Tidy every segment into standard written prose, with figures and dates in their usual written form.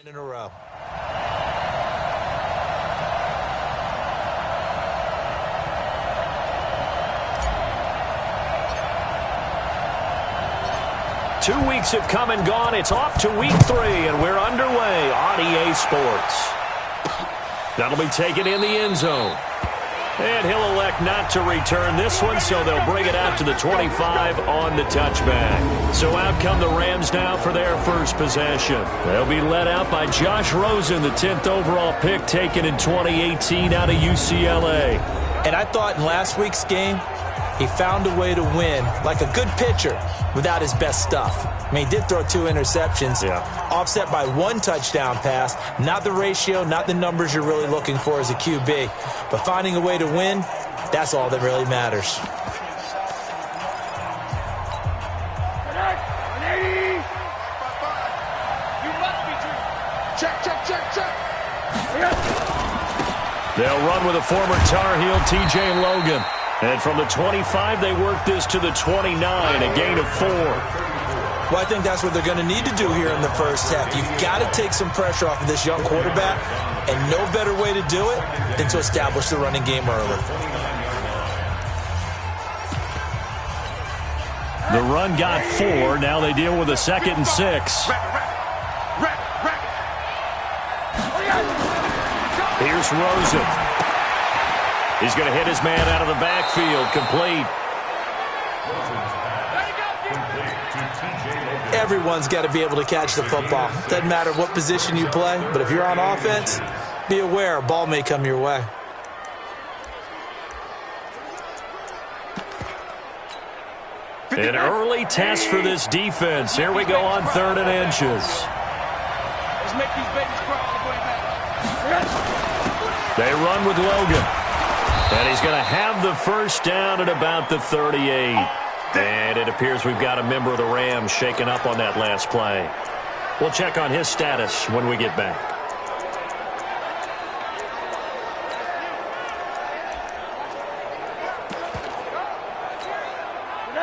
in a row. Two weeks have come and gone. It's off to week 3, and we're underway on EA Sports. That'll be taken in the end zone. And he'll elect not to return this one, so they'll bring it out to the 25 on the touchback. So out come the Rams now for their first possession. They'll be led out by Josh Rosen, the 10th overall pick taken in 2018 out of UCLA. And I thought in last week's game, he found a way to win like a good pitcher without his best stuff. I mean, he did throw 2 interceptions, offset by 1 touchdown pass. Not the ratio, not the numbers you're really looking for as a QB. But finding a way to win, that's all that really matters. They'll run with a former Tar Heel, TJ Logan. And from the 25, they work this to the 29, a gain of 4. Well, I think that's what they're going to need to do here in the first half. You've got to take some pressure off of this young quarterback, and no better way to do it than to establish the running game early. The run got 4. Now they deal with a 2nd and 6. Here's Rosen. He's going to hit his man out of the backfield. Complete. Everyone's got to be able to catch the football. Doesn't matter what position you play, but if you're on offense, be aware a ball may come your way. An early test for this defense. Here we go on 3rd and inches. Let's make these babies cry. They run with Logan. And he's going to have the first down at about the 38. And it appears we've got a member of the Rams shaken up on that last play. We'll check on his status when we get back.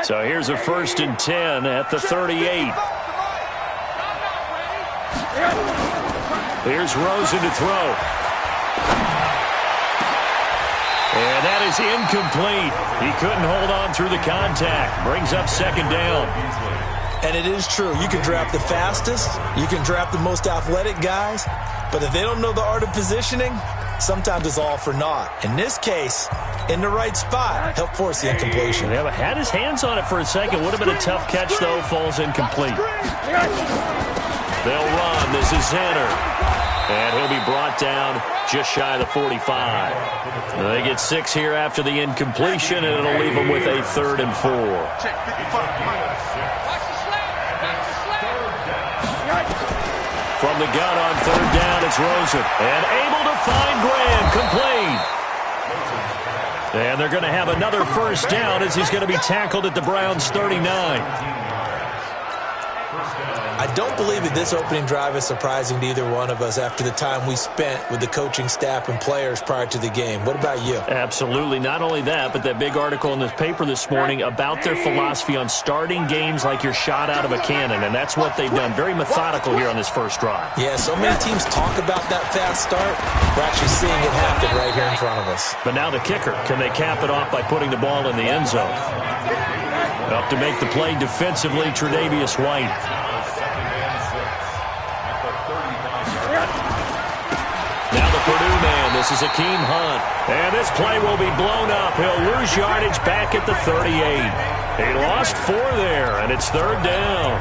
So here's a 1st and 10 at the 38. Here's Rosen to throw. And that is incomplete. He couldn't hold on through the contact. Brings up 2nd down. And it is true. You can draft the fastest. You can draft the most athletic guys. But if they don't know the art of positioning, sometimes it's all for naught. In this case, in the right spot, help force the incompletion. Yeah, but had his hands on it for a second. Would have been a tough catch, though. Falls incomplete. They'll run. This is Xander. And he'll be brought down just shy of the 45. They get 6 here after the incompletion, and it'll leave them with a 3rd and 4. From the gun on 3rd down, it's Rosen. And able to find Graham, complete. And they're going to have another first down as he's going to be tackled at the Browns' 39. I don't believe that this opening drive is surprising to either one of us after the time we spent with the coaching staff and players prior to the game. What about you? Absolutely. Not only that, but that big article in this paper this morning about their philosophy on starting games like you're shot out of a cannon, and that's what they've done. Very methodical here on this first drive. Yeah, so many teams talk about that fast start. We're actually seeing it happen right here in front of us. But now the kicker. Can they cap it off by putting the ball in the end zone? Up to make the play defensively, Tre'Davious White. Now the Purdue man, this is Akeem Hunt. And this play will be blown up. He'll lose yardage back at the 38. He lost 4 there, and it's 3rd down.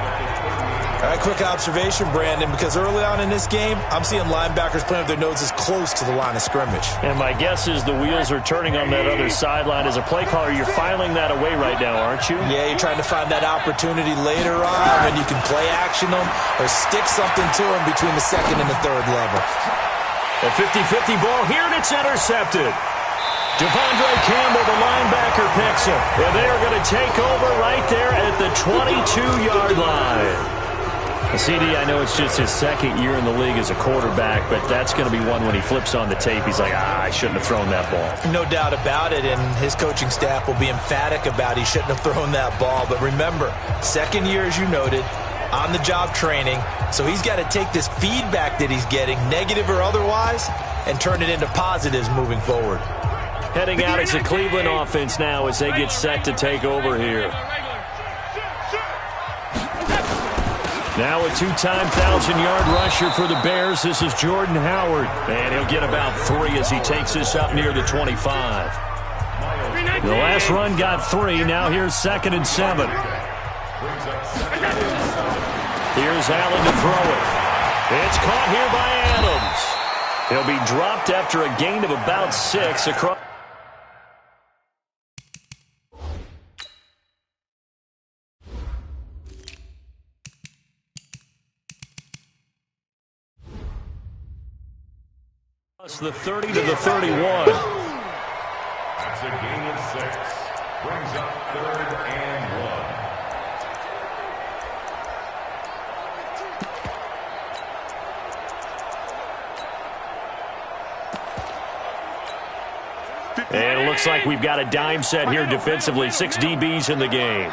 All right, quick observation, Brandon, because early on in this game, I'm seeing linebackers playing with their noses close to the line of scrimmage. And my guess is the wheels are turning on that other sideline. As a play caller, you're filing that away right now, aren't you? Yeah, you're trying to find that opportunity later on when you can play action them or stick something to them between the 2nd and the 3rd level. A 50-50 ball here, and it's intercepted. Devondre Campbell, the linebacker, picks him. And they are going to take over right there at the 22-yard line. CD, I know it's just his 2nd year in the league as a quarterback, but that's going to be one when he flips on the tape. He's like, I shouldn't have thrown that ball. No doubt about it, and his coaching staff will be emphatic about he shouldn't have thrown that ball. But remember, 2nd year, as you noted, on-the-job training, so he's got to take this feedback that he's getting, negative or otherwise, and turn it into positives moving forward. Heading out is the Cleveland offense now as they get set to take over here. Now a two-time 1,000-yard rusher for the Bears. This is Jordan Howard. And he'll get about 3 as he takes this up near the 25. The last run got 3. Now here's 2nd and 7. Here's Allen to throw it. It's caught here by Adams. He'll be dropped after a gain of about 6 across. The 30 to the 31. That's a gain of 6. Brings up 3rd and 1. And it looks like we've got a dime set here defensively. 6 DBs in the game.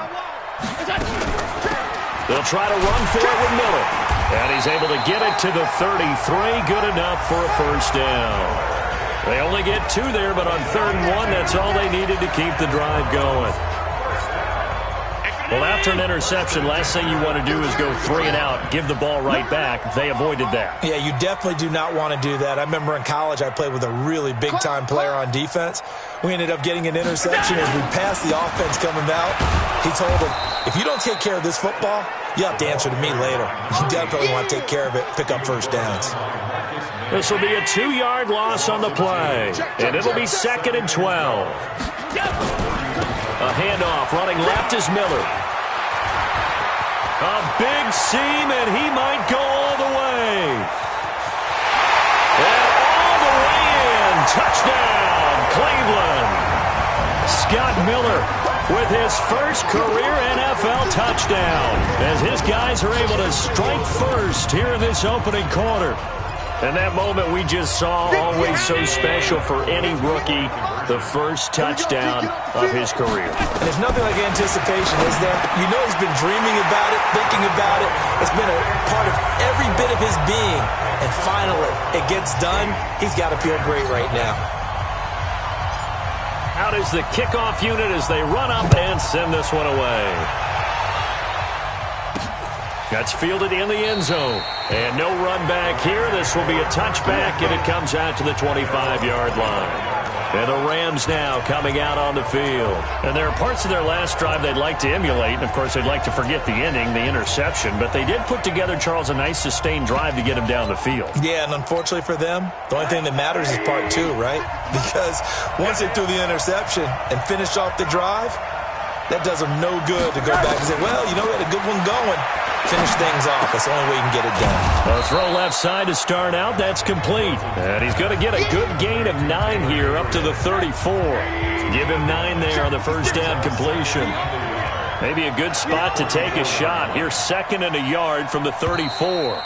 They'll try to run for it with Miller. And he's able to get it to the 33. Good enough for a first down. They only get 2 there, but on 3rd and 1, that's all they needed to keep the drive going. Well, after an interception, last thing you want to do is go 3 and out, give the ball right back. They avoided that. Yeah, you definitely do not want to do that. I remember in college I played with a really big-time player on defense. We ended up getting an interception as we passed the offense coming out. He told him, if you don't take care of this football, you have to answer to me later. You definitely want to take care of it, pick up first downs. This will be a 2-yard loss on the play, and it'll be 2nd and 12. A handoff, running left is Miller. A big seam, and he might go all the way. And all the way in. Touchdown, Cleveland. Scott Miller with his first career NFL touchdown as his guys are able to strike first here in this opening quarter. And that moment we just saw, always so special for any rookie, the first touchdown of his career. And there's nothing like anticipation, is there? You know he's been dreaming about it, thinking about it. It's been a part of every bit of his being. And finally, it gets done. He's got to feel great right now. Out is the kickoff unit as they run up and send this one away. That's fielded in the end zone. And no run back here. This will be a touchback, and it comes out to the 25-yard line. And the Rams now coming out on the field. And there are parts of their last drive they'd like to emulate. And, of course, they'd like to forget the ending, the interception. But they did put together, Charles, a nice sustained drive to get him down the field. Yeah, and unfortunately for them, the only thing that matters is part 2, right? Because once they threw the interception and finished off the drive, that does them no good to go back and say, well, you know, we had a good one going. Finish things off. That's the only way you can get it done. A throw left side to start out. That's complete. And he's going to get a good gain of 9 here up to the 34. Give him 9 there on the first down completion. Maybe a good spot to take a shot. Here's 2nd and a yard from the 34.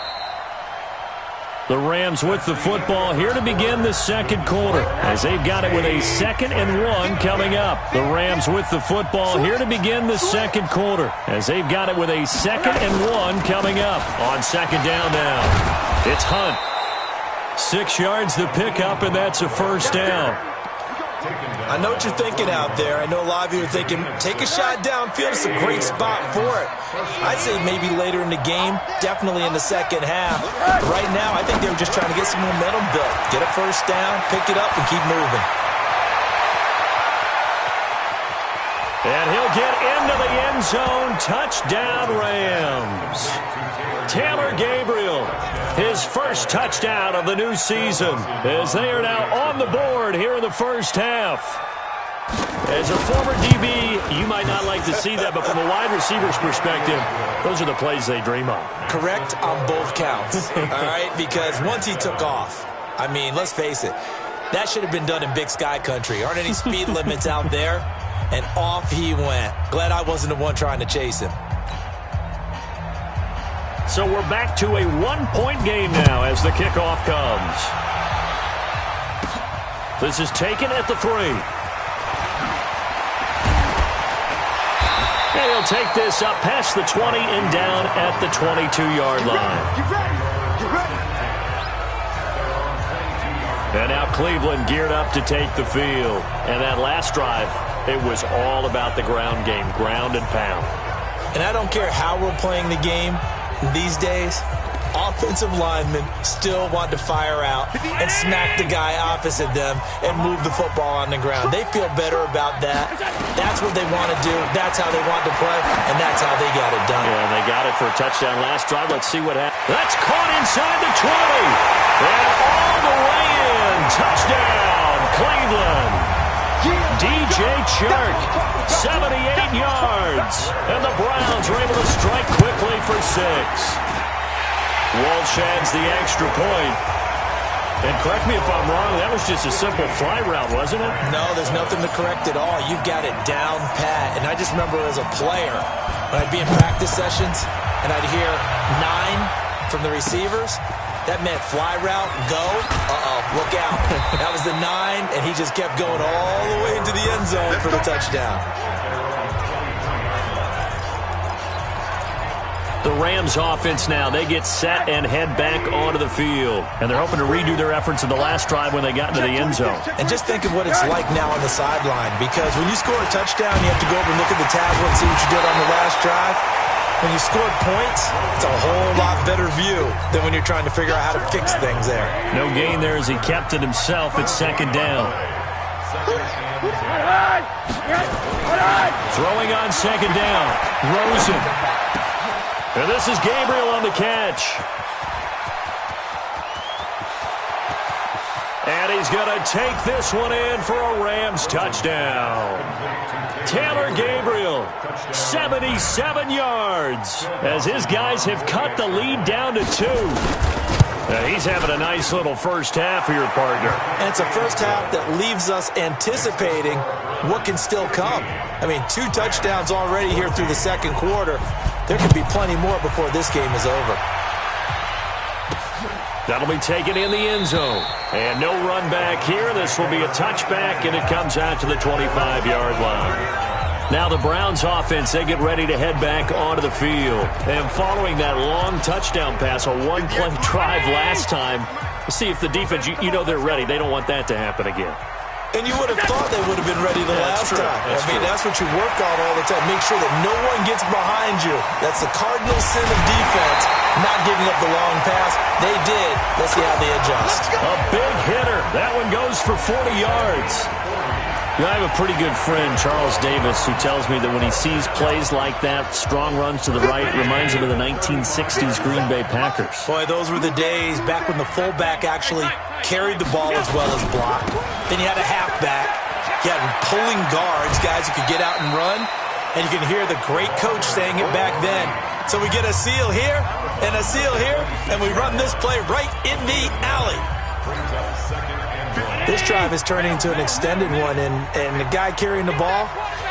The Rams with the football here to begin the second quarter as they've got it with a 2nd and 1 coming up. The Rams with the football here to begin the second quarter as they've got it with a 2nd and 1 coming up. On 2nd down now, it's Hunt. 6 yards the pickup, and that's a first down. I know what you're thinking out there. I know a lot of you are thinking, take a shot downfield. It's a great spot for it. I'd say maybe later in the game, definitely in the second half. But right now, I think they were just trying to get some momentum built. Get a first down, pick it up, and keep moving. And he'll get into the end zone. Touchdown, Rams. Taylor Gabriel, his first touchdown of the new season, as they are now on the board here in the first half. As a former DB, you might not like to see that, but from a wide receiver's perspective, those are the plays they dream of. Correct on both counts, all right? Because once he took off, I mean, let's face it, that should have been done in Big Sky country. Aren't any speed limits out there? And off he went. Glad I wasn't the one trying to chase him. So we're back to a 1-point game now as the kickoff comes. This is taken at the 3. And he'll take this up past the 20 and down at the 22-yard line. You ready? You ready? And now Cleveland geared up to take the field. And that last drive, it was all about the ground game, ground and pound. And I don't care how we're playing the game these days, offensive linemen still want to fire out and smack the guy opposite them and move the football on the ground. They feel better about that. That's what they want to do. That's how they want to play, and that's how they got it done. Yeah, they got it for a touchdown last drive. Let's see what happens. That's caught inside the 20. And all the way in. Touchdown, Cleveland. DJ Chark, 78 yards. And the Browns are able to strike quickly for 6. Walsh adds the extra point. And correct me if I'm wrong, that was just a simple fly route, wasn't it? No, there's nothing to correct at all. You've got it down pat. And I just remember as a player, when I'd be in practice sessions and I'd hear 9 from the receivers, that meant fly route, go, look out. That was the 9, and he just kept going all the way into the end zone for the touchdown. The Rams offense now, they get set and head back onto the field. And they're hoping to redo their efforts in the last drive when they got into the end zone. And just think of what it's like now on the sideline, because when you score a touchdown, you have to go over and look at the tablet and see what you did on the last drive. When you scored points, it's a whole lot better view than when you're trying to figure out how to fix things there. No gain there as he kept it himself at second down. Throwing on second down, Rosen. And this is Gabriel on the catch. And he's going to take this one in for a Rams touchdown. Taylor Gabriel, 77 yards, as his guys have cut the lead down to 2. He's having a nice little first half for your partner. And it's a first half that leaves us anticipating what can still come. I mean, 2 touchdowns already here through the second quarter. There could be plenty more before this game is over. That'll be taken in the end zone. And no run back here. This will be a touchback, and it comes out to the 25-yard line. Now the Browns offense, they get ready to head back onto the field. And following that long touchdown pass, a one-play drive last time, we'll see if the defense, you know they're ready. They don't want that to happen again. And you would have thought they would have been ready the last time. That's what you work on all the time. Make sure that no one gets behind you. That's the cardinal sin of defense, not giving up the long pass. They did. Let's see how they adjust. A big hitter. That one goes for 40 yards. I have a pretty good friend, Charles Davis, who tells me that when he sees plays like that, strong runs to the right, reminds him of the 1960s Green Bay Packers. Boy, those were the days back when the fullback actually carried the ball as well as blocked. Then you had a halfback. You had pulling guards, guys who could get out and run. And you can hear the great coach saying it back then. So we get a seal here and a seal here, and we run this play right in the alley. This drive is turning into an extended one, and the guy carrying the ball,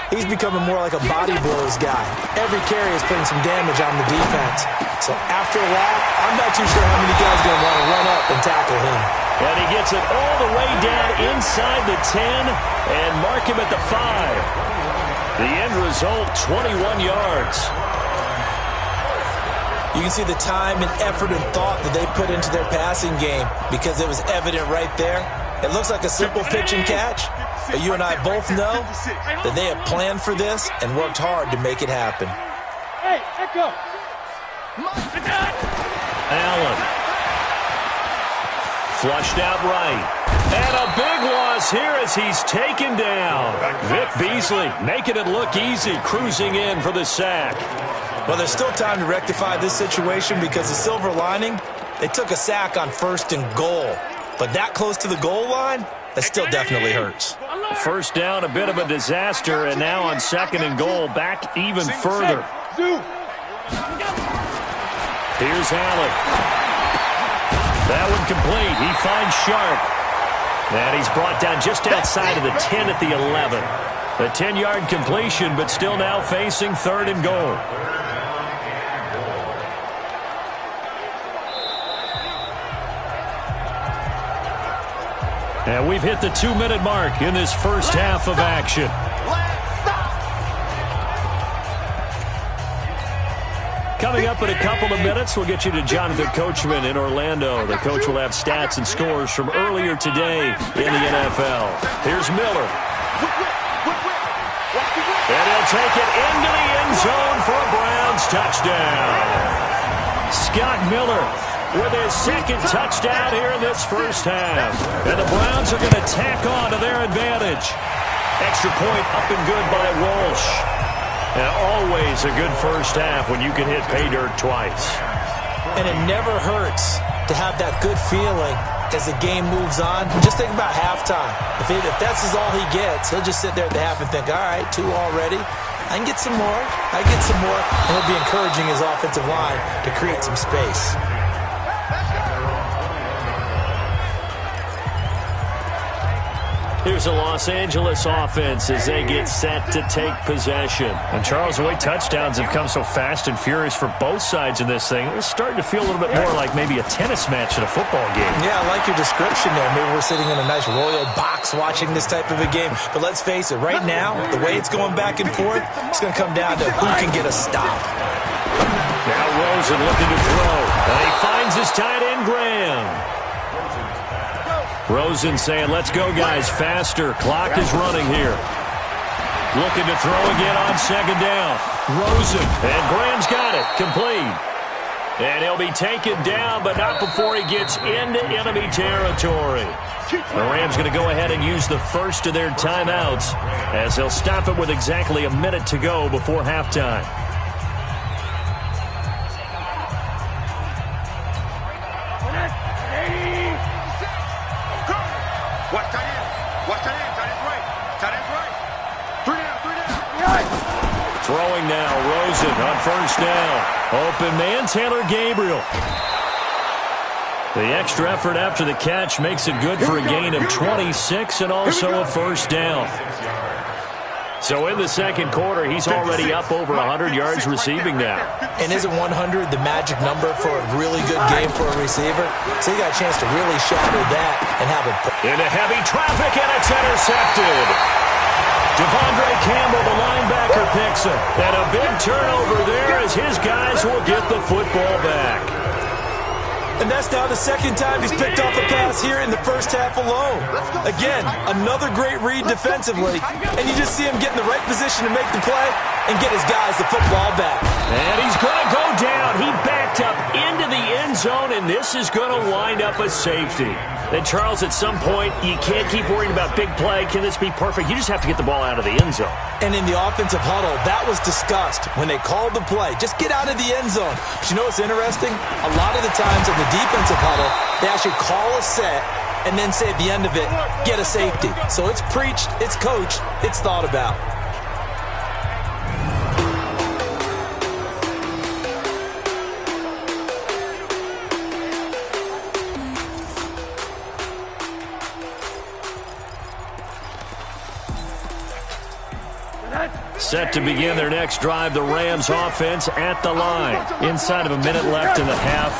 he's becoming more like a body blows guy. Every carry is putting some damage on the defense. So after a while, I'm not too sure how many guys are going to want to run up and tackle him. And he gets it all the way down inside the 10 and mark him at the 5. The end result, 21 yards. You can see the time and effort and thought that they put into their passing game because it was evident right there. It looks like a simple pitch and catch, but you and I both know that they have planned for this and worked hard to make it happen. Hey, Echo! Allen. Flushed out right. And a big loss here as he's taken down. Vic Beasley making it look easy, cruising in for the sack. Well, there's still time to rectify this situation because the silver lining, they took a sack on 1st and goal. But that close to the goal line, that still definitely hurts. First down, a bit of a disaster, and now on 2nd and goal, back even further. Here's Allen. That one complete. He finds Sharp. And he's brought down just outside of the 10 at the 11. A 10-yard completion, but still now facing 3rd and goal. And we've hit the 2-minute mark in this first half of action. Coming up in a couple of minutes, we'll get you to Jonathan Coachman in Orlando. The coach will have stats and scores from earlier today in the NFL. Here's Miller. And he'll take it into the end zone for a Browns touchdown. Scott Miller with his second touchdown here in this first half. And the Browns are going to tack on to their advantage. Extra point up and good by Walsh. And always a good first half when you can hit pay dirt twice. And it never hurts to have that good feeling as the game moves on. Just think about halftime. If that's all he gets, he'll just sit there at the half and think, all right, 2 already. I can get some more. I get some more. And he'll be encouraging his offensive line to create some space. Here's a Los Angeles offense as they get set to take possession. And Charles, the way touchdowns have come so fast and furious for both sides in this thing, it's starting to feel a little bit more like maybe a tennis match in a football game. Yeah, I like your description there. Maybe we're sitting in a nice royal box watching this type of a game. But let's face it, right now, the way it's going back and forth, it's going to come down to who can get a stop. Now Rosen looking to throw. And he finds his tight end, Graham. Rosen saying, let's go, guys, faster. Clock is running here. Looking to throw again on second down. Rosen, and Graham's got it, complete. And he'll be taken down, but not before he gets into enemy territory. The Rams going to go ahead and use the first of their timeouts as they'll stop it with exactly a minute to go before halftime. Throwing now, Rosen on first down. Open man, Taylor Gabriel. The extra effort after the catch makes it good for a gain of 26 and also a first down. So in the second quarter, he's already up over 100 yards receiving now. And isn't 100 the magic number for a really good game for a receiver? So you got a chance to really shatter that and have it. Into heavy traffic, and it's intercepted. Devondre Campbell, the linebacker, picks it. And a big turnover there as his guys will get the football back. And that's now the second time he's picked off a pass here in the first half alone. Again, another great read defensively, and you just see him get in the right position to make the play and get his guys the football back. And he's going to go down. He backed up into the end zone, and this is going to wind up a safety. And Charles, at some point, you can't keep worrying about big play. Can this be perfect? You just have to get the ball out of the end zone. And in the offensive huddle, that was discussed when they called the play. Just get out of the end zone. But you know what's interesting? A lot of the times in the defensive huddle, they actually call a set and then say at the end of it, get a safety. So it's preached, it's coached, it's thought about. Set to begin their next drive, the Rams offense at the line. Inside of a minute left in the half.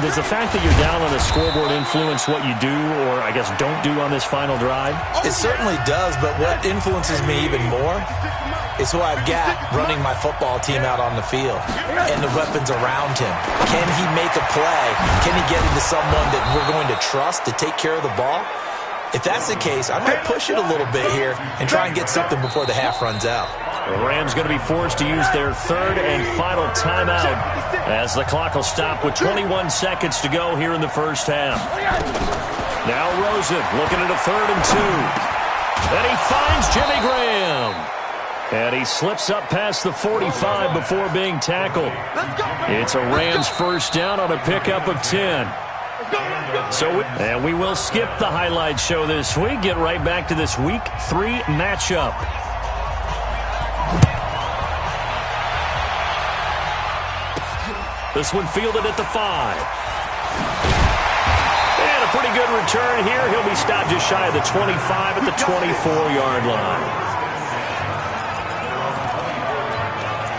Does the fact that you're down on the scoreboard influence what you do or, I guess, don't do on this final drive? It certainly does, but what influences me even more is who I've got running my football team out on the field and the weapons around him. Can he make a play? Can he get into someone that we're going to trust to take care of the ball? If that's the case, I might push it a little bit here and try and get something before the half runs out. The Rams going to be forced to use their third and final timeout as the clock will stop with 21 seconds to go here in the first half. Now Rosen looking at a 3rd and 2. And he finds Jimmy Graham. And he slips up past the 45 before being tackled. It's a Rams first down on a pickup of 10. And we will skip the highlight show this week. Get right back to this Week 3 matchup. This one fielded at the 5. And a pretty good return here. He'll be stopped just shy of the 25 at the 24-yard line.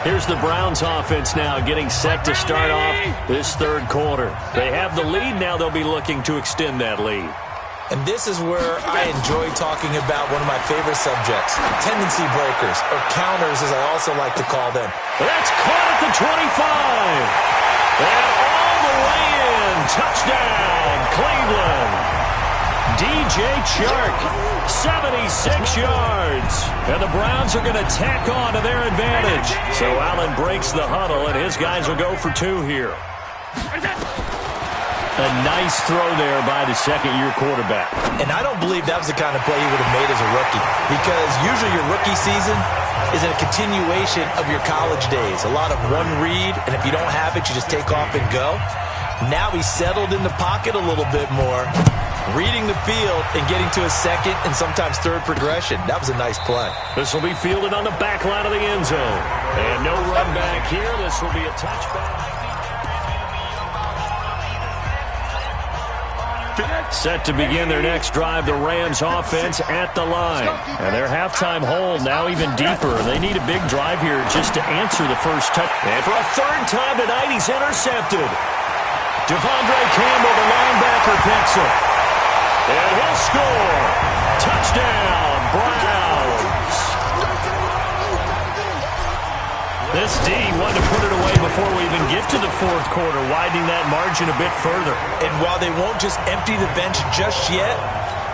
Here's the Browns offense now getting set to start off this third quarter. They have the lead. Now they'll be looking to extend that lead. And this is where I enjoy talking about one of my favorite subjects, tendency breakers, or counters as I also like to call them. That's caught at the 25. And all the way in. Touchdown, Cleveland. DJ Chark, 76 yards. And the Browns are going to tack on to their advantage. So Allen breaks the huddle, and his guys will go for 2 here. A nice throw there by the second-year quarterback. And I don't believe that was the kind of play he would have made as a rookie, because usually your rookie season is a continuation of your college days. A lot of one read, and if you don't have it, you just take off and go. Now he's settled in the pocket a little bit more, reading the field and getting to a second and sometimes third progression. That was a nice play. This will be fielded on the back line of the end zone. And no run back here. This will be a touchback. Set to begin their next drive, the Rams offense at the line. And their halftime hole now even deeper. They need a big drive here just to answer the first touch. And for a third time tonight, he's intercepted. Devondre Campbell, the linebacker, picks him. And he'll score. Touchdown, Browns. This D wanted to put it away before we even get to the fourth quarter, widening that margin a bit further. And while they won't just empty the bench just yet,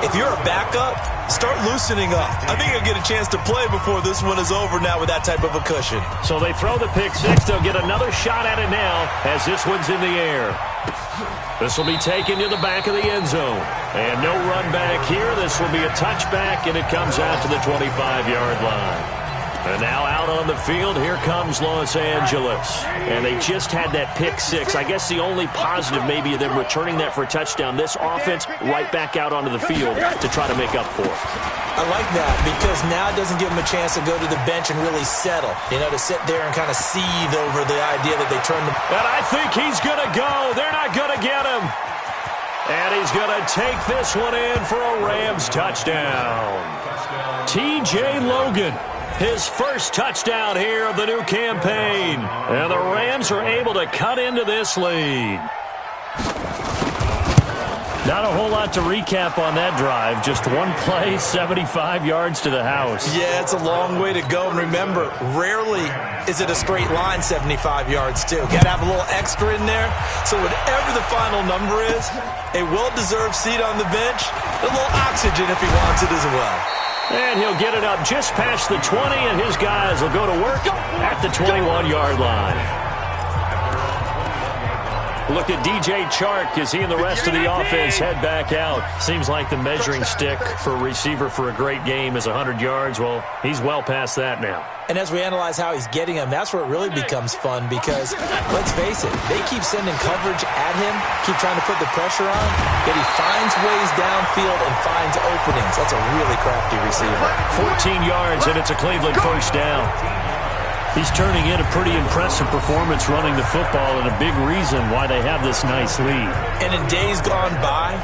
if you're a backup, start loosening up. I think you'll get a chance to play before this one is over now with that type of a cushion. So they throw the pick six. They'll get another shot at it now as this one's in the air. This will be taken to the back of the end zone. And no run back here. This will be a touchback, and it comes out to the 25-yard line. And now out on the field, here comes Los Angeles. And they just had that pick six. I guess the only positive maybe of them returning that for a touchdown. This offense right back out onto the field to try to make up for it. I like that because now it doesn't give them a chance to go to the bench and really settle. You know, to sit there and kind of seethe over the idea that they turn the... And I think he's going to go. They're not going to get him. And he's going to take this one in for a Rams touchdown. T.J. Logan. His first touchdown here of the new campaign. And the Rams are able to cut into this lead. Not a whole lot to recap on that drive. Just one play, 75 yards to the house. Yeah, it's a long way to go. And remember, rarely is it a straight line 75 yards, too. Got to have a little extra in there. So whatever the final number is, a well-deserved seat on the bench, a little oxygen if he wants it as well. And he'll get it up just past the 20, and his guys will go to work at the 21-yard line. Look at DJ Chark as he and the rest of the offense head back out. Seems like the measuring stick for a receiver for a great game is 100 yards. Well, he's well past that now. And as we analyze how he's getting them, that's where it really becomes fun because, let's face it, they keep sending coverage at him, keep trying to put the pressure on, yet he finds ways downfield and finds openings. That's a really crafty receiver. 14 yards, and it's a Cleveland first down. He's turning in a pretty impressive performance running the football and a big reason why they have this nice lead. And in days gone by,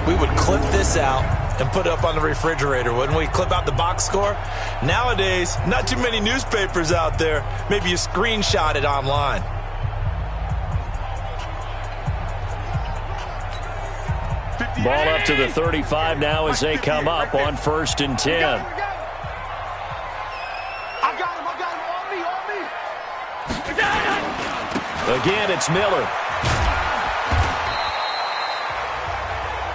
we would clip this out and put it up on the refrigerator, wouldn't we? Clip out the box score. Nowadays, not too many newspapers out there. Maybe you screenshot it online. Ball up to the 35 now as they come up on 1st and 10. Again, it's Miller.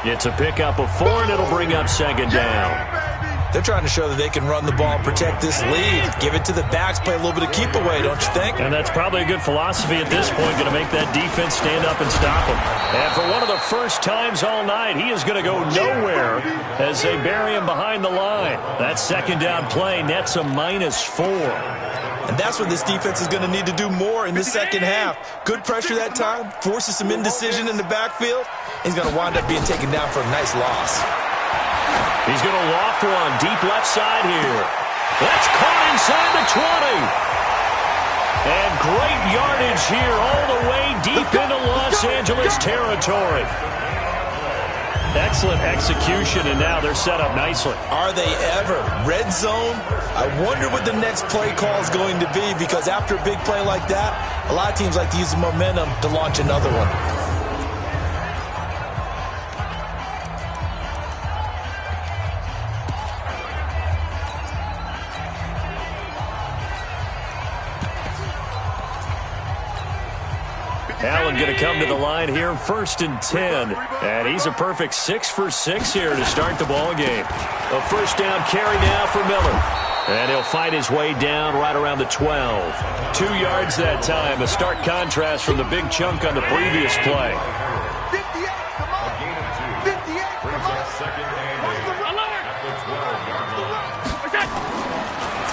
It's a pickup of 4, and it'll bring up 2nd down. They're trying to show that they can run the ball and protect this lead. Give it to the backs, play a little bit of keep away, don't you think? And that's probably a good philosophy at this point, going to make that defense stand up and stop him. And for one of the first times all night, he is going to go nowhere as they bury him behind the line. That 2nd down play nets a -4. And that's what this defense is going to need to do more in the second half. Good pressure that time, forces some indecision in the backfield. He's going to wind up being taken down for a nice loss. He's going to loft one deep left side here. That's caught inside the 20. And great yardage here all the way deep into Los Angeles territory. Excellent execution, and now they're set up nicely. Are they ever? Red zone? I wonder what the next play call is going to be, because after a big play like that, a lot of teams like to use the momentum to launch another one. Allen going to come to the line here, 1st and 10. And he's a perfect 6 for 6 here to start the ball game. A first down carry now for Miller. And he'll fight his way down right around the 12. 2 yards that time, a stark contrast from the big chunk on the previous play.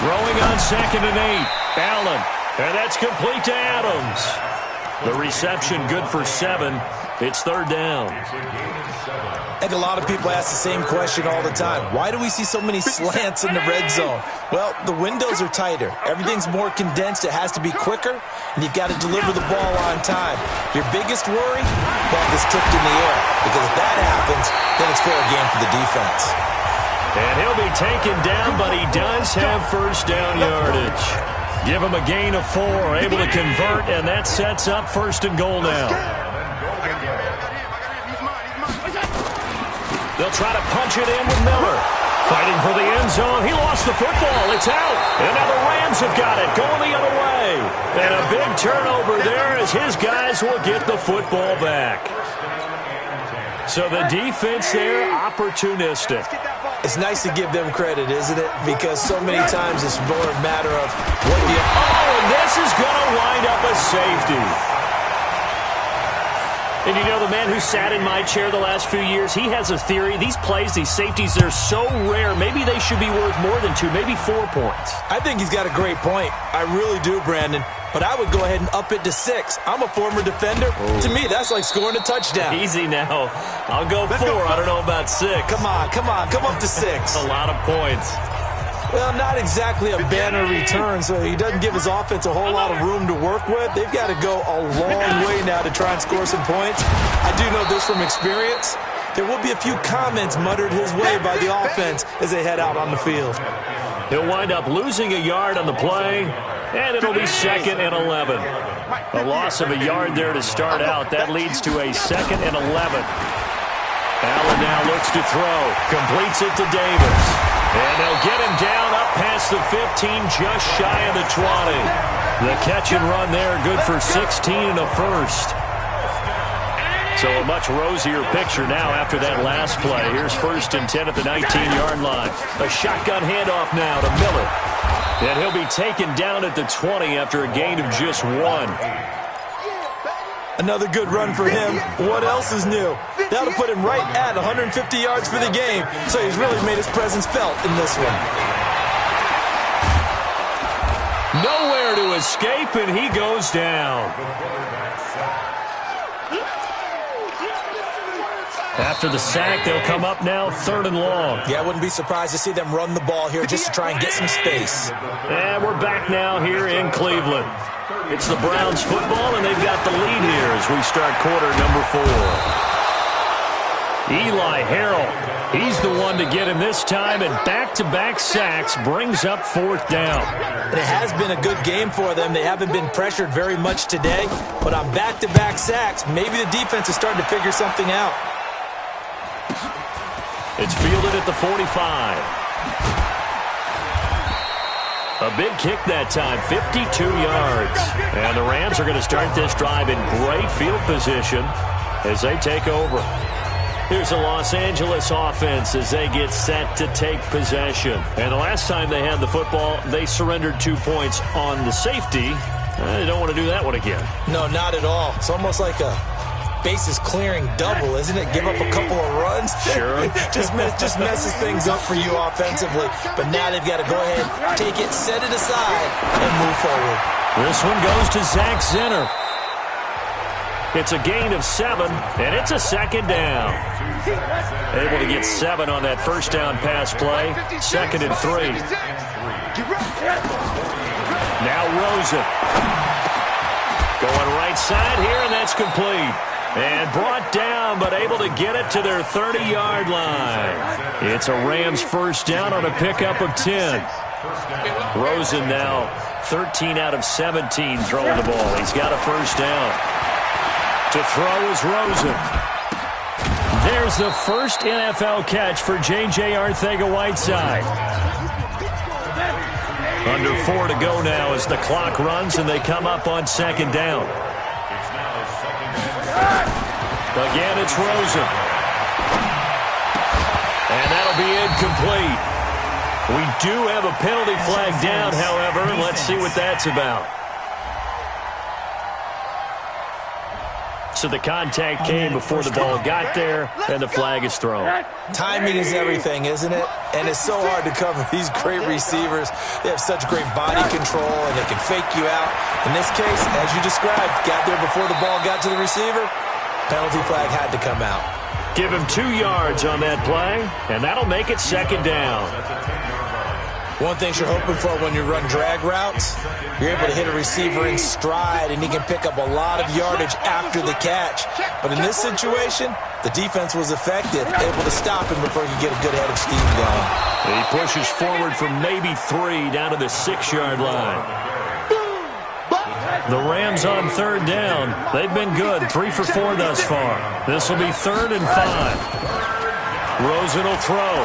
Throwing on 2nd and 8. Allen. And that's complete to Adams. The reception good for 7. It's 3rd down. And a lot of people ask the same question all the time. Why do we see so many slants in the red zone? Well, the windows are tighter. Everything's more condensed. It has to be quicker, and you've got to deliver the ball on time. Your biggest worry? Ball gets tipped in the air. Because if that happens, then it's fair game for the defense. And he'll be taken down, but he does have first down yardage. Give him a gain of 4, able to convert, and that sets up 1st and goal now. They'll try to punch it in with Miller. Fighting for the end zone. He lost the football. It's out. And now the Rams have got it, going the other way. And a big turnover there as his guys will get the football back. So the defense there, opportunistic. It's nice to give them credit, isn't it? Because so many times it's more a matter of what the... Oh, and this is going to wind up a safety. And you know, the man who sat in my chair the last few years, he has a theory. These plays, these safeties, they're so rare. Maybe they should be worth more than 2, maybe 4 points. I think he's got a great point. I really do, Brandon. But I would go ahead and up it to 6. I'm a former defender. Ooh. To me, that's like scoring a touchdown. Easy now. I'll go 4. I don't know about 6. Come on. Come up to 6. A lot of points. Well, not exactly a banner return, so he doesn't give his offense a whole lot of room to work with. They've got to go a long way now to try and score some points. I do know this from experience. There will be a few comments muttered his way by the offense as they head out on the field. He'll wind up losing a yard on the play, and it'll be 2nd and 11. A loss of a yard there to start out. That leads to a 2nd and 11. Allen now looks to throw. Completes it to Davis. And they'll get him down up past the 15, just shy of the 20. The catch and run there, good for 16 and a first. So a much rosier picture now after that last play. Here's 1st and 10 at the 19-yard line. A shotgun handoff now to Miller. And he'll be taken down at the 20 after a gain of just 1. Another good run for him. What else is new? That'll put him right at 150 yards for the game. So he's really made his presence felt in this one. Nowhere to escape, and he goes down. After the sack, they'll come up now 3rd and long. Yeah, I wouldn't be surprised to see them run the ball here just to try and get some space. And we're back now here in Cleveland. It's the Browns football, and they've got the lead here as we start quarter number 4. Eli Harrell, he's the one to get him this time, and back-to-back sacks brings up 4th down. And it has been a good game for them. They haven't been pressured very much today, but on back-to-back sacks, maybe the defense is starting to figure something out. It's fielded at the 45. A big kick that time, 52 yards. And the Rams are going to start this drive in great field position as they take over. Here's the Los Angeles offense as they get set to take possession. And the last time they had the football, they surrendered 2 points on the safety. They don't want to do that one again. No, not at all. It's almost like a bases clearing double, isn't it? Give up a couple of runs. Sure. just messes things up for you offensively. But now they've got to go ahead, take it, set it aside, and move forward. This one goes to Zach Zinner. It's a gain of 7, and it's a 2nd down. Able to get 7 on that first down pass play. 2nd and 3. Now Rosen. Going right side here, and that's complete. And brought down, but able to get it to their 30-yard line. It's a Rams first down on a pickup of 10. Rosen now 13 out of 17 throwing the ball. He's got a first down. To throw is Rosen. There's the first NFL catch for J.J. Arcega-Whiteside. Under 4 to go now as the clock runs and they come up on 2nd down. Again, it's Rosen. And that'll be incomplete. We do have a penalty flag down, however. Let's see what that's about. So the contact came before the ball got there, and the flag is thrown. Timing is everything, isn't it? And it's so hard to cover these great receivers. They have such great body control, and they can fake you out. In this case, as you described, got there before the ball got to the receiver. Penalty flag had to come out. Give him 2 yards on that play, and that'll make it second down. One thing you're hoping for when you run drag routes, you're able to hit a receiver in stride, and he can pick up a lot of yardage after the catch. But in this situation, the defense was effective, able to stop him before he could get a good head of steam going. He pushes forward for maybe 3 down to the 6-yard line. The Rams on third down. They've been good, 3 for 4 thus far. This will be 3rd and 5. Rosen will throw.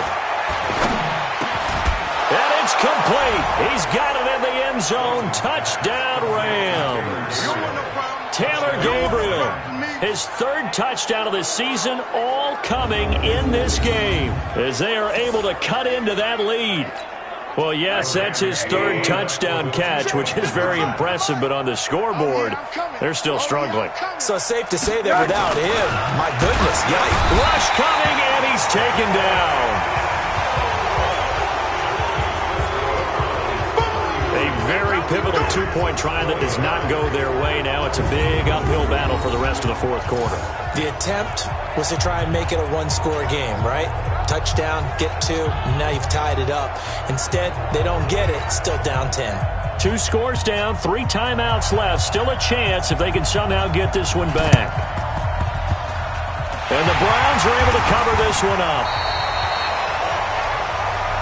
And it's complete. He's got it in the end zone. Touchdown, Rams. Taylor Gabriel, his 3rd touchdown of the season, all coming in this game as they are able to cut into that lead. Well, yes, that's his 3rd touchdown catch, which is very impressive, but on the scoreboard, they're still struggling. So it's safe to say that without him, my goodness, yikes. Rush coming, and he's taken down. A very pivotal 2-point try that does not go their way. Now it's a big uphill battle for the rest of the 4th quarter. The attempt was to try and make it a 1-score game, right? Touchdown, get 2, now you've tied it up. Instead, they don't get it, still down 10. 2 scores down, 3 timeouts left. Still a chance if they can somehow get this one back. And the Browns are able to cover this one up.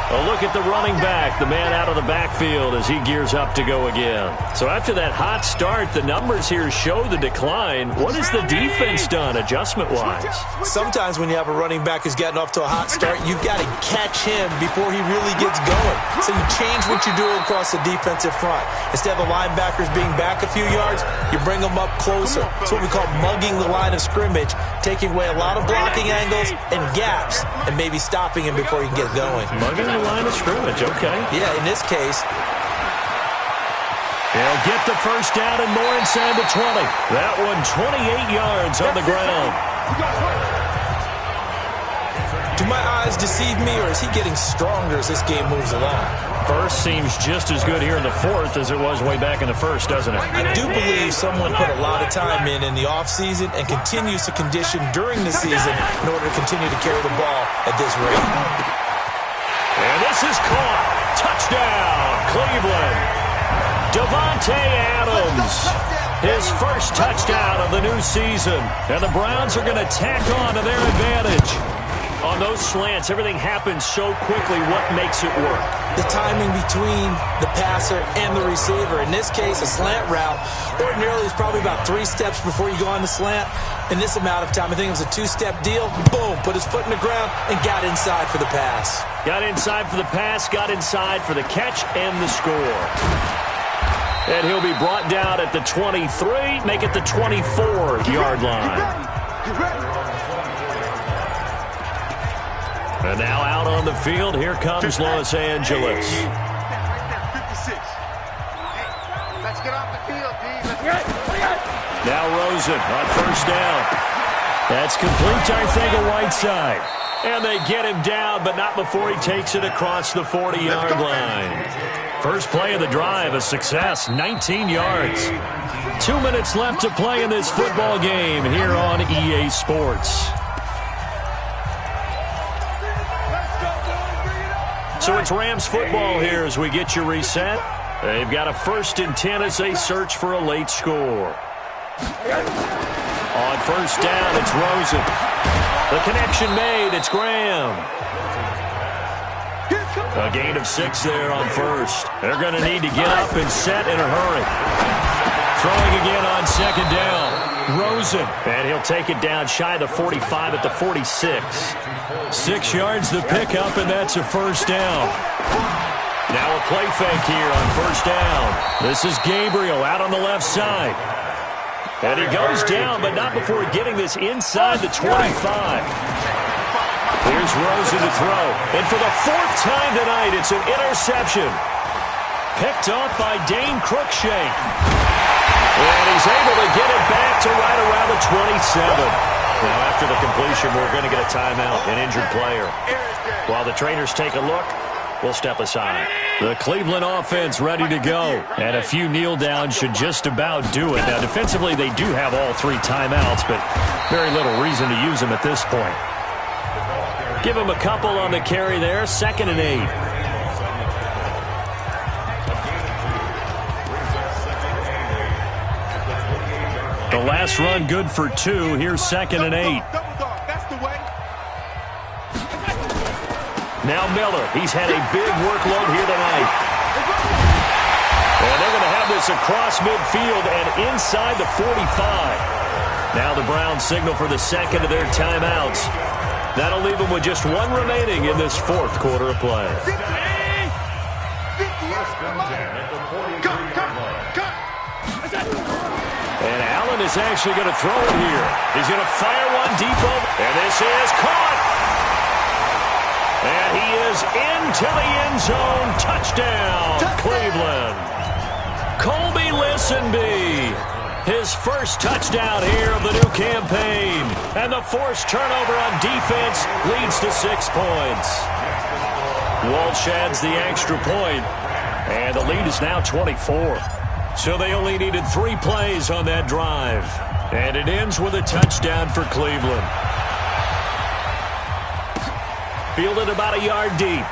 A look at the running back, the man out of the backfield as he gears up to go again. So after that hot start, the numbers here show the decline. What has the defense done adjustment-wise? Sometimes when you have a running back who's getting off to a hot start, you've got to catch him before he really gets going. So you change what you do across the defensive front. Instead of the linebackers being back a few yards, you bring them up closer. It's what we call mugging the line of scrimmage, taking away a lot of blocking angles and gaps, and maybe stopping him before he can get going. Mugging the line of scrimmage, okay. Yeah, in this case, they'll get the first down and more inside the 20. That one 28 yards on the ground. Do my eyes deceive me, or is he getting stronger as this game moves along? First seems just as good here in the 4th as it was way back in the 1st, doesn't it? I do believe someone put a lot of time in the offseason and continues to condition during the season in order to continue to carry the ball at this rate. And this is caught. Touchdown, Cleveland. Davante Adams, his first touchdown of the new season. And the Browns are going to tack on to their advantage. On those slants, everything happens so quickly. What makes it work? The timing between the passer and the receiver. In this case, a slant route ordinarily is probably about 3 steps before you go on the slant. In this amount of time, I think it was a 2-step deal. Boom, put his foot in the ground and got inside for the pass. Got inside for the pass, got inside for the catch and the score. And he'll be brought down at the 23, make it the 24-yard line. And now out on the field, here comes Los Angeles. Let's get off the field, D. Now Rosen on first down. That's complete to Arcega-Whiteside. And they get him down, but not before he takes it across the 40-yard line. First play of the drive, a success, 19 yards. 2 minutes left to play in this football game here on EA Sports. So it's Rams football here as we get you reset. They've got a 1st and 10 as they search for a late score. On first down, it's Rosen. The connection made, it's Graham. A gain of 6 there on first. They're going to need to get up and set in a hurry. Throwing again on second down. Rosen, and he'll take it down shy of the 45 at the 46. 6 yards to pick up, and that's a first down. Now a play fake here on first down. This is Gabriel out on the left side. And he goes down, but not before getting this inside the 25. Here's Rosen to throw. And for the 4th time tonight, it's an interception. Picked off by Dane Cruikshank. And he's able to get it back to right around the 27. Now, after the completion, we're going to get a timeout, an injured player. While the trainers take a look, we'll step aside. The Cleveland offense ready to go. And a few kneel downs should just about do it. Now, defensively, they do have all 3 timeouts, but very little reason to use them at this point. Give him a couple on the carry there, 2nd and 8. The last run good for 2. Here's 2nd and 8. Now Miller. He's had a big workload here tonight. And they're going to have this across midfield and inside the 45. Now the Browns signal for the 2nd of their timeouts. That'll leave them with just 1 remaining in this 4th quarter of play. And Allen is actually going to throw it here. He's going to fire one deep over. And this is caught. And he is into the end zone. Touchdown, Cleveland. Colby Listenby. His first touchdown here of the new campaign. And the forced turnover on defense leads to 6 points. Walsh adds the extra point. And the lead is now 24. So they only needed 3 plays on that drive. And it ends with a touchdown for Cleveland. Fielded about a yard deep.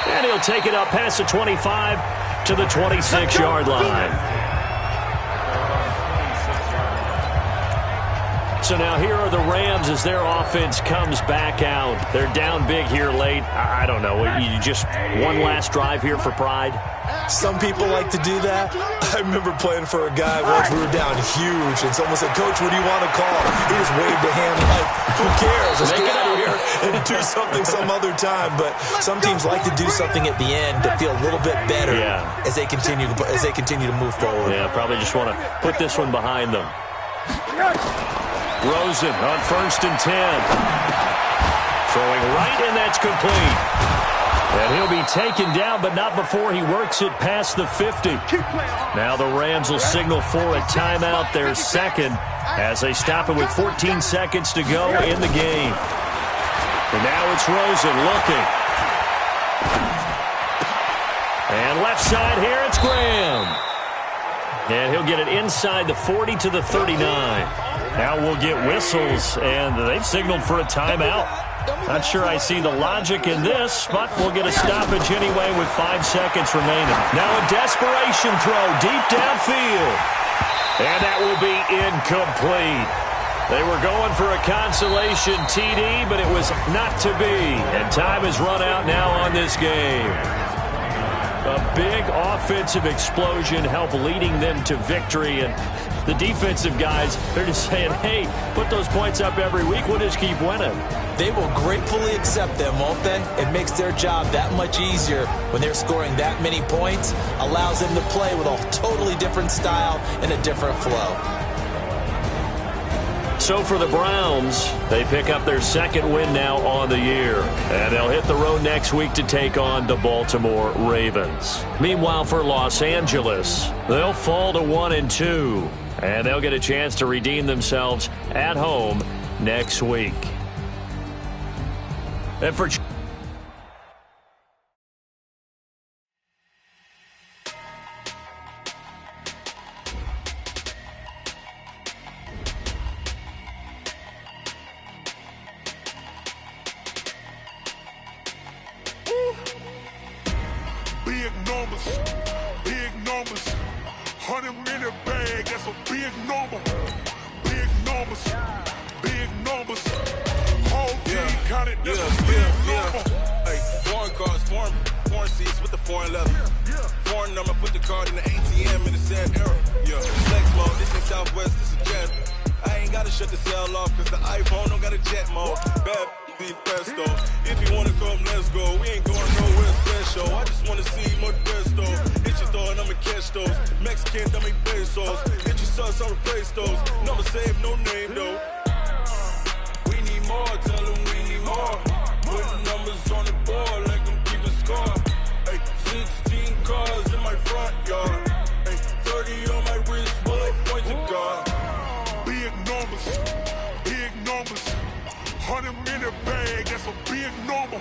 And he'll take it up past the 25 to the 26-yard line. So now here are the Rams as their offense comes back out. They're down big here late. I don't know. You just one last drive here for pride? Some people like to do that. I remember playing for a guy once. We were down huge, and someone said, "Coach, what do you want to call?" He just waved a hand like, who cares? Let's get out of here and do something some other time. But some teams like to do something at the end to feel a little bit better as they continue to move forward. Yeah, probably just want to put this one behind them. Rosen on 1st and 10. Throwing right, and that's complete. And he'll be taken down, but not before he works it past the 50. Now the Rams will signal for a timeout, their 2nd, as they stop it with 14 seconds to go in the game. And now it's Rosen looking. And left side here, it's Graham. And he'll get it inside the 40 to the 39. Now we'll get whistles, and they've signaled for a timeout. Not sure I see the logic in this, but we'll get a stoppage anyway with 5 seconds remaining. Now a desperation throw deep downfield. And that will be incomplete. They were going for a consolation TD, but it was not to be. And time has run out now on this game. A big offensive explosion helped leading them to victory. And the defensive guys, they're just saying, hey, put those points up every week. We'll just keep winning. They will gratefully accept them, won't they? It makes their job that much easier when they're scoring that many points. Allows them to play with a totally different style and a different flow. So for the Browns, they pick up their 2nd win now on the year. And they'll hit the road next week to take on the Baltimore Ravens. Meanwhile, for Los Angeles, they'll fall to 1-2. And they'll get a chance to redeem themselves at home next week. And for big numbers, 100-minute bag, that's a big number. Big numbers, whole team counted, that's a big number. Hey, foreign cars, foreign seats with the foreign leather. Foreign number, put the card in the ATM in the sad era. Yeah, flex mode, this ain't Southwest, this is jet. I ain't gotta shut the cell off, cause the iPhone don't got a jet mode. Bad be pesto. If you wanna come, let's go. We ain't going nowhere special. I just wanna see more dress though. Hit your door and I'ma catch those. Mexican dummy pesos. Get your sauce, I'll replace those. Number save, no name though. We need more, tell them we need more. Putting numbers on the board like I'm keeping score. Ay, 16 cars in my front yard. Ay, 30 on my wrist, bullet point to God. Big numbers, big numbers. 100 minute bag, that's a big number.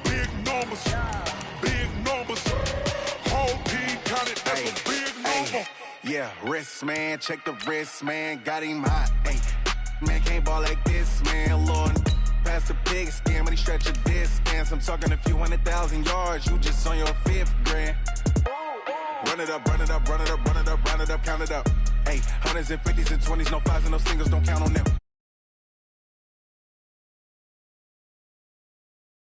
Big numbers, big numbers. Whole team counted, that's a big number. Yeah, wrist man, check the wrist man, got him hot. Ay, man can't ball like this, man. Lord, past the pig skin when he stretch a distance. I'm talking a few 100,000 yards, you just on your 5th grand. Run it up, run it up, run it up, run it up, run it up, count it up. Ay, hundreds and 50s and 20s, no 5s and no singles, don't count on them.